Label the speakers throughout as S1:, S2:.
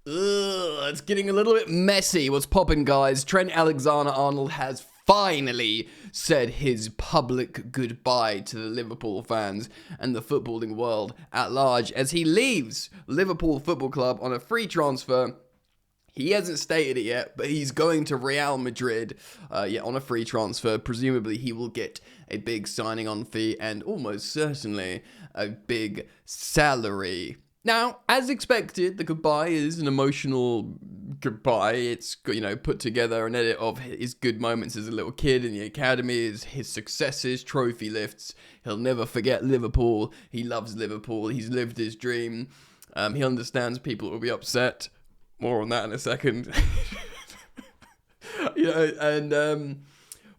S1: It's getting a little bit messy. What's poppin', guys? Trent Alexander-Arnold has finally said his public goodbye to the Liverpool fans and the footballing world at large as he leaves Liverpool Football Club on a free transfer. He hasn't stated it yet, but he's going to Real Madrid on a free transfer. Presumably, he will get a big signing on fee and almost certainly a big salary. Now, as expected, the goodbye is an emotional goodbye. It's, put together an edit of his good moments as a little kid in the academy, his successes, trophy lifts. He'll never forget Liverpool. He loves Liverpool. He's lived his dream. He understands people will be upset. More on that in a second.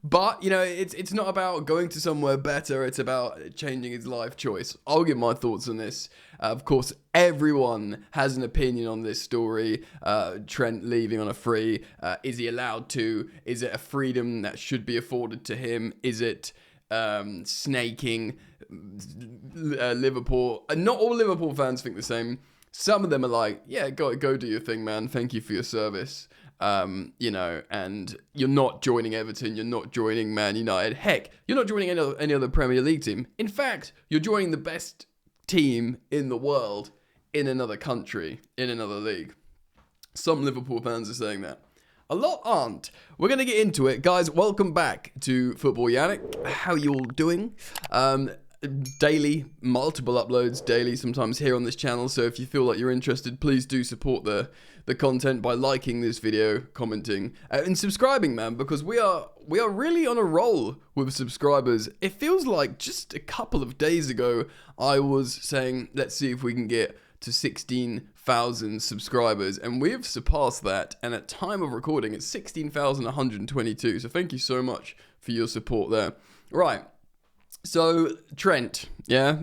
S1: But, it's not about going to somewhere better. It's about changing his life choice. I'll give my thoughts on this. Of course, everyone has an opinion on this story. Trent leaving on a free. Is he allowed to? Is it a freedom that should be afforded to him? Is it snaking Liverpool? Not all Liverpool fans think the same. Some of them are like, yeah, go do your thing, man. Thank you for your service. And you're not joining Everton, you're not joining Man United. Heck, you're not joining any other Premier League team. In fact, you're joining the best team in the world in another country, in another league. Some Liverpool fans are saying that. A lot aren't. We're going to get into it. Guys, welcome back to Football Yannick. How you all doing? Daily, multiple uploads daily sometimes here on this channel, so if you feel like you're interested, please do support the content by liking this video, commenting, and subscribing, man, because we are really on a roll with subscribers. It feels like just a couple of days ago I was saying, let's see if we can get to 16,000 subscribers, and we've surpassed that, and at time of recording it's 16,122, so thank you so much for your support there. Right. So, Trent, yeah,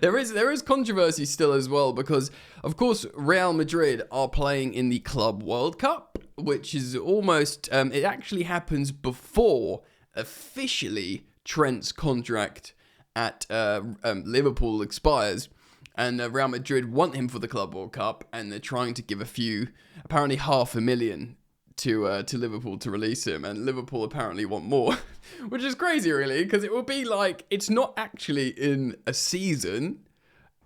S1: there is controversy still as well because, of course, Real Madrid are playing in the Club World Cup, which is almost, it actually happens before officially Trent's contract at Liverpool expires, and Real Madrid want him for the Club World Cup, and they're trying to give apparently $500,000 to Liverpool to release him, and Liverpool apparently want more, which is crazy really, because it will be like, it's not actually in a season,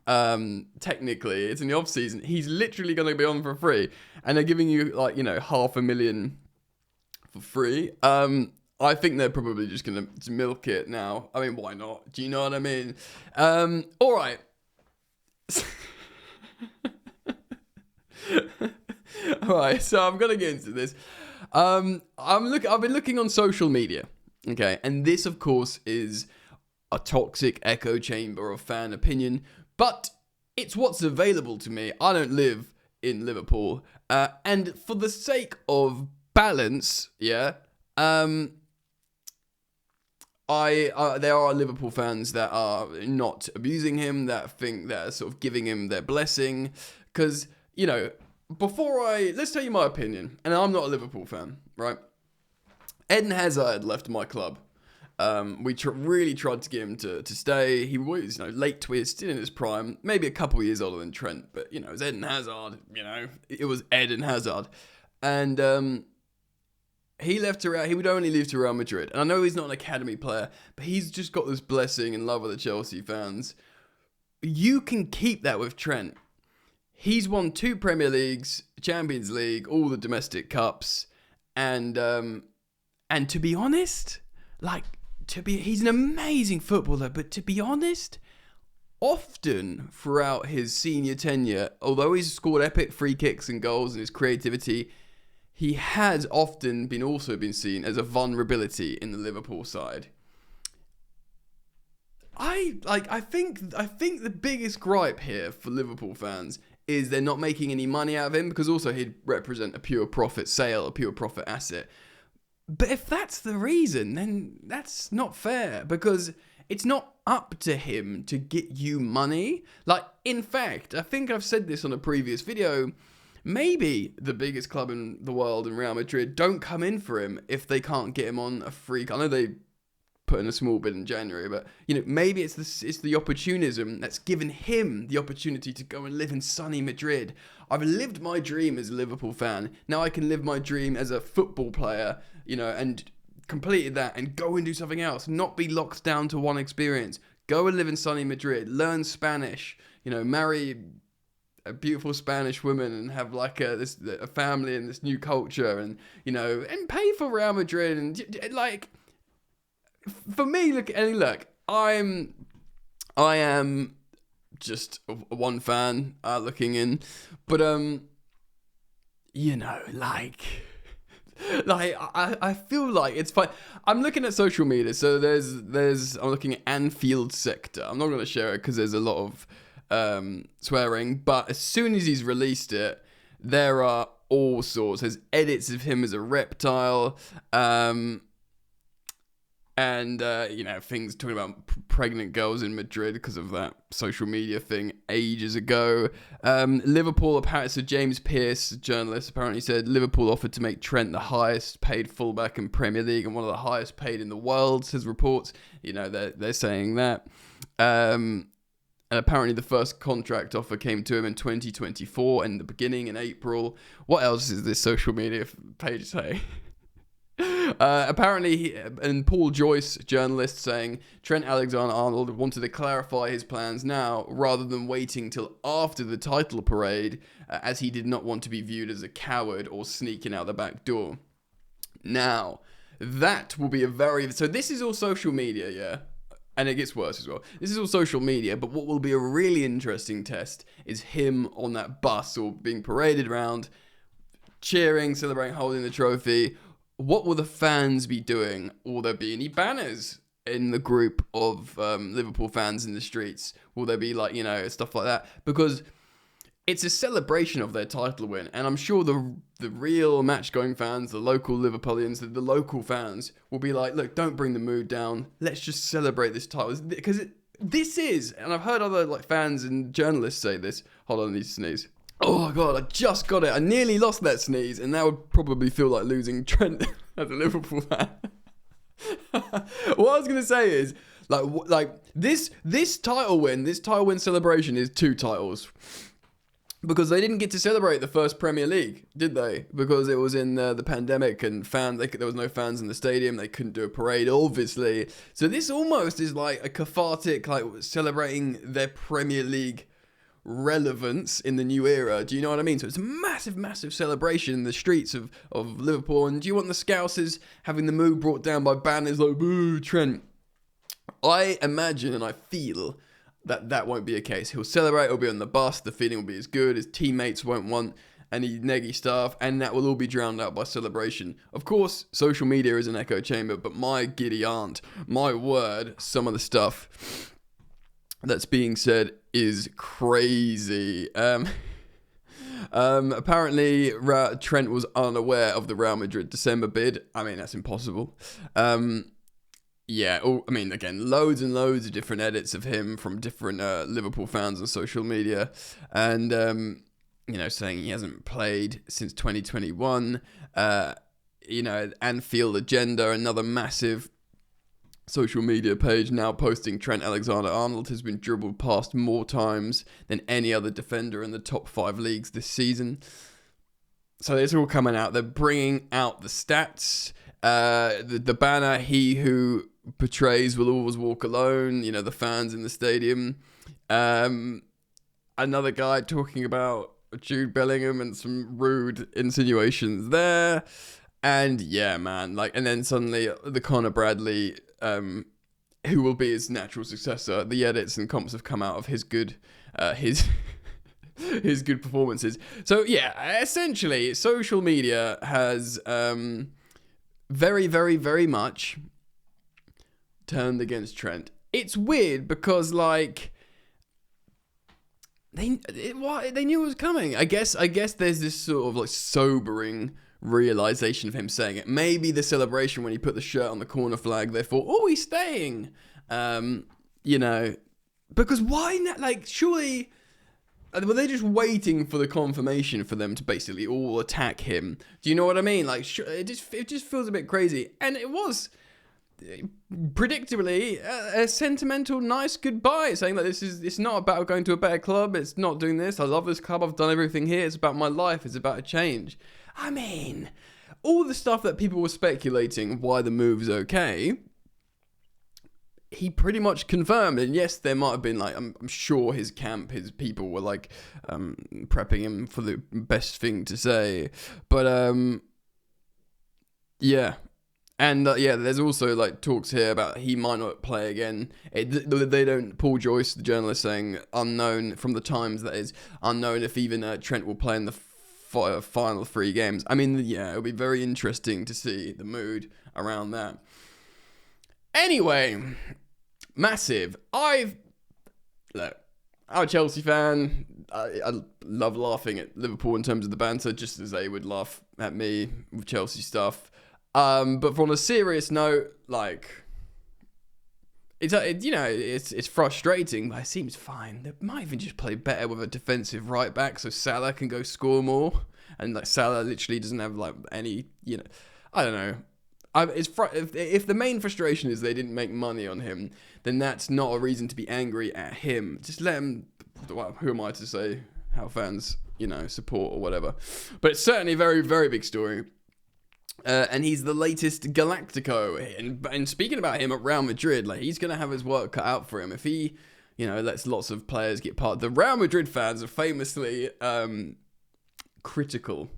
S1: technically, it's in the off season. He's literally going to be on for free, and they're giving you like, $500,000 for free. I think they're probably just going to milk it now. I mean, why not? Do you know what I mean? All right. Alright, so I'm gonna get into this. I've been looking on social media, okay, and this, of course, is a toxic echo chamber of fan opinion, but it's what's available to me. I don't live in Liverpool, and for the sake of balance, yeah, there are Liverpool fans that are not abusing him, that are sort of giving him their blessing, because, let's tell you my opinion, and I'm not a Liverpool fan, right? Eden Hazard left my club. We really tried to get him to stay. He was, late twist, still in his prime, maybe a couple years older than Trent, but, it was Eden Hazard, it was Eden Hazard. And he would only leave to Real Madrid. And I know he's not an academy player, but he's just got this blessing and love of the Chelsea fans. You can keep that with Trent. He's won 2 Premier Leagues, Champions League, all the domestic cups, and to be honest, he's an amazing footballer, but to be honest, often throughout his senior tenure, although he's scored epic free kicks and goals and his creativity, he has often also been seen as a vulnerability in the Liverpool side. I think the biggest gripe here for Liverpool fans is they're not making any money out of him, because also he'd represent a pure profit sale, a pure profit asset. But if that's the reason, then that's not fair, because it's not up to him to get you money. In fact, I think I've said this on a previous video, maybe the biggest club in the world in Real Madrid don't come in for him if they can't get him on a free. I know they put in a small bid in January. But, maybe it's the opportunism that's given him the opportunity to go and live in sunny Madrid. I've lived my dream as a Liverpool fan. Now I can live my dream as a football player, and completed that and go and do something else. Not be locked down to one experience. Go and live in sunny Madrid. Learn Spanish. Marry a beautiful Spanish woman and have like a family and this new culture, and and pay for Real Madrid, and like for me, look, I am just one fan looking in, but I feel like it's fine. I'm looking at social media, so I'm looking at Anfield Sector. I'm not going to share it because there's a lot of swearing, but as soon as he's released it, there are all sorts. There's edits of him as a reptile, and things talking about pregnant girls in Madrid because of that social media thing ages ago. Liverpool, apparently, so James Pearce, journalist, apparently said Liverpool offered to make Trent the highest paid fullback in Premier League and one of the highest paid in the world, says reports. They're saying that. And apparently the first contract offer came to him in 2024 in the beginning in April. What else is this social media page say? Apparently, and Paul Joyce, journalist, saying Trent Alexander-Arnold wanted to clarify his plans now rather than waiting till after the title parade, as he did not want to be viewed as a coward or sneaking out the back door. Now, that will be so this is all social media, yeah? And it gets worse as well. This is all social media, but what will be a really interesting test is him on that bus or being paraded around, cheering, celebrating, holding the trophy. What will the fans be doing? Will there be any banners in the group of Liverpool fans in the streets? Will there be stuff like that? Because it's a celebration of their title win, and I'm sure the real match-going fans, the local Liverpoolians, the local fans will be like, look, don't bring the mood down. Let's just celebrate this title. Because this is, and I've heard other fans and journalists say this. Hold on, I need to sneeze. Oh, God, I just got it. I nearly lost that sneeze, and that would probably feel like losing Trent as a Liverpool fan. What I was going to say is, this title win celebration is 2 titles. Because they didn't get to celebrate the first Premier League, did they? Because it was in the pandemic and there was no fans in the stadium. They couldn't do a parade, obviously. So this almost is like a cathartic, celebrating their Premier League relevance in the new era. Do you know what I mean? So it's a massive, massive celebration in the streets of Liverpool. And do you want the Scousers having the mood brought down by banners like, boo, Trent? I imagine and I feel that won't be a case. He'll celebrate, he'll be on the bus, the feeling will be as good, his teammates won't want any neggy stuff, and that will all be drowned out by celebration. Of course, social media is an echo chamber, but my giddy aunt, my word, some of the stuff that's being said is crazy. Apparently, Trent was unaware of the Real Madrid December bid. I mean, that's impossible. Yeah, again, loads and loads of different edits of him from different Liverpool fans on social media, and saying he hasn't played since 2021. Anfield Agenda, another massive social media page, now posting Trent Alexander-Arnold has been dribbled past more times than any other defender in the top 5 leagues this season. So it's all coming out. They're bringing out the stats. The banner, he who betrays will always walk alone, the fans in the stadium. Another guy talking about Jude Bellingham and some rude insinuations there. And yeah, man, and then suddenly the Conor Bradley, who will be his natural successor, the edits and comps have come out of his good his good performances. So yeah, essentially social media has very, very, very much turned against Trent. It's weird because they knew it was coming. I guess there's this sort of sobering realization of him saying it. Maybe the celebration when he put the shirt on the corner flag, they thought, oh, he's staying. Because why not? Surely, were they just waiting for the confirmation for them to basically all attack him? Do you know what I mean? It just feels a bit crazy. And it was predictably a sentimental, nice goodbye, saying that it's not about going to a better club. It's not doing this. I love this club. I've done everything here. It's about my life. It's about a change. I mean, all the stuff that people were speculating why the move's okay, he pretty much confirmed. And yes, there might have been like, I'm sure his camp, his people were like prepping him for the best thing to say. But yeah. And there's also like talks here about he might not play again. They don't. Paul Joyce, the journalist, saying unknown from the Times, that is unknown if even Trent will play in the final 3 games. I mean, yeah, it'll be very interesting to see the mood around that. Anyway, massive. I'm a Chelsea fan. I love laughing at Liverpool in terms of the banter, just as they would laugh at me with Chelsea stuff. But from a serious note, like, it's frustrating, but it seems fine. They might even just play better with a defensive right back, so Salah can go score more. And like Salah literally doesn't have like any, I don't know. If the main frustration is they didn't make money on him, then that's not a reason to be angry at him. Just let him. Well, who am I to say how fans, support or whatever? But it's certainly a very, very big story. And he's the latest Galactico. And speaking about him at Real Madrid, like, he's going to have his work cut out for him. If he, lets lots of players get part. The Real Madrid fans are famously critical.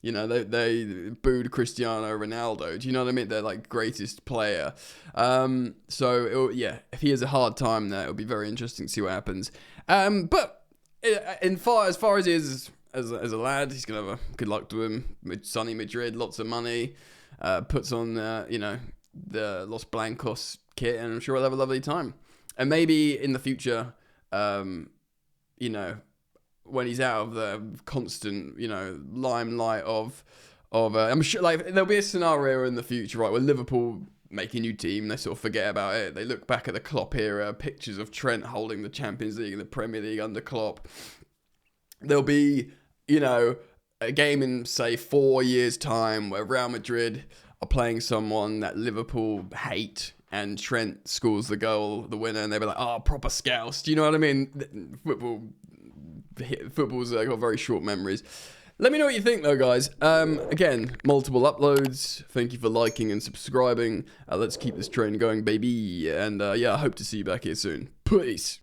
S1: They booed Cristiano Ronaldo. Do you know what I mean? They're like greatest player. So if he has a hard time there, it'll be very interesting to see what happens. But as far as he is as a lad, he's gonna have a good luck to him. Sunny Madrid, lots of money. Puts on the Los Blancos kit, and I'm sure he'll have a lovely time. And maybe in the future, when he's out of the constant, limelight of I'm sure like there'll be a scenario in the future, right, where Liverpool make a new team, they sort of forget about it. They look back at the Klopp era, pictures of Trent holding the Champions League and the Premier League under Klopp. There'll be, a game in, say, 4 years' time where Real Madrid are playing someone that Liverpool hate, and Trent scores the goal, the winner, and they'll be like, oh, proper scouse. Do you know what I mean? Football's got very short memories. Let me know what you think, though, guys. Again, multiple uploads. Thank you for liking and subscribing. Let's keep this train going, baby. And I hope to see you back here soon. Peace.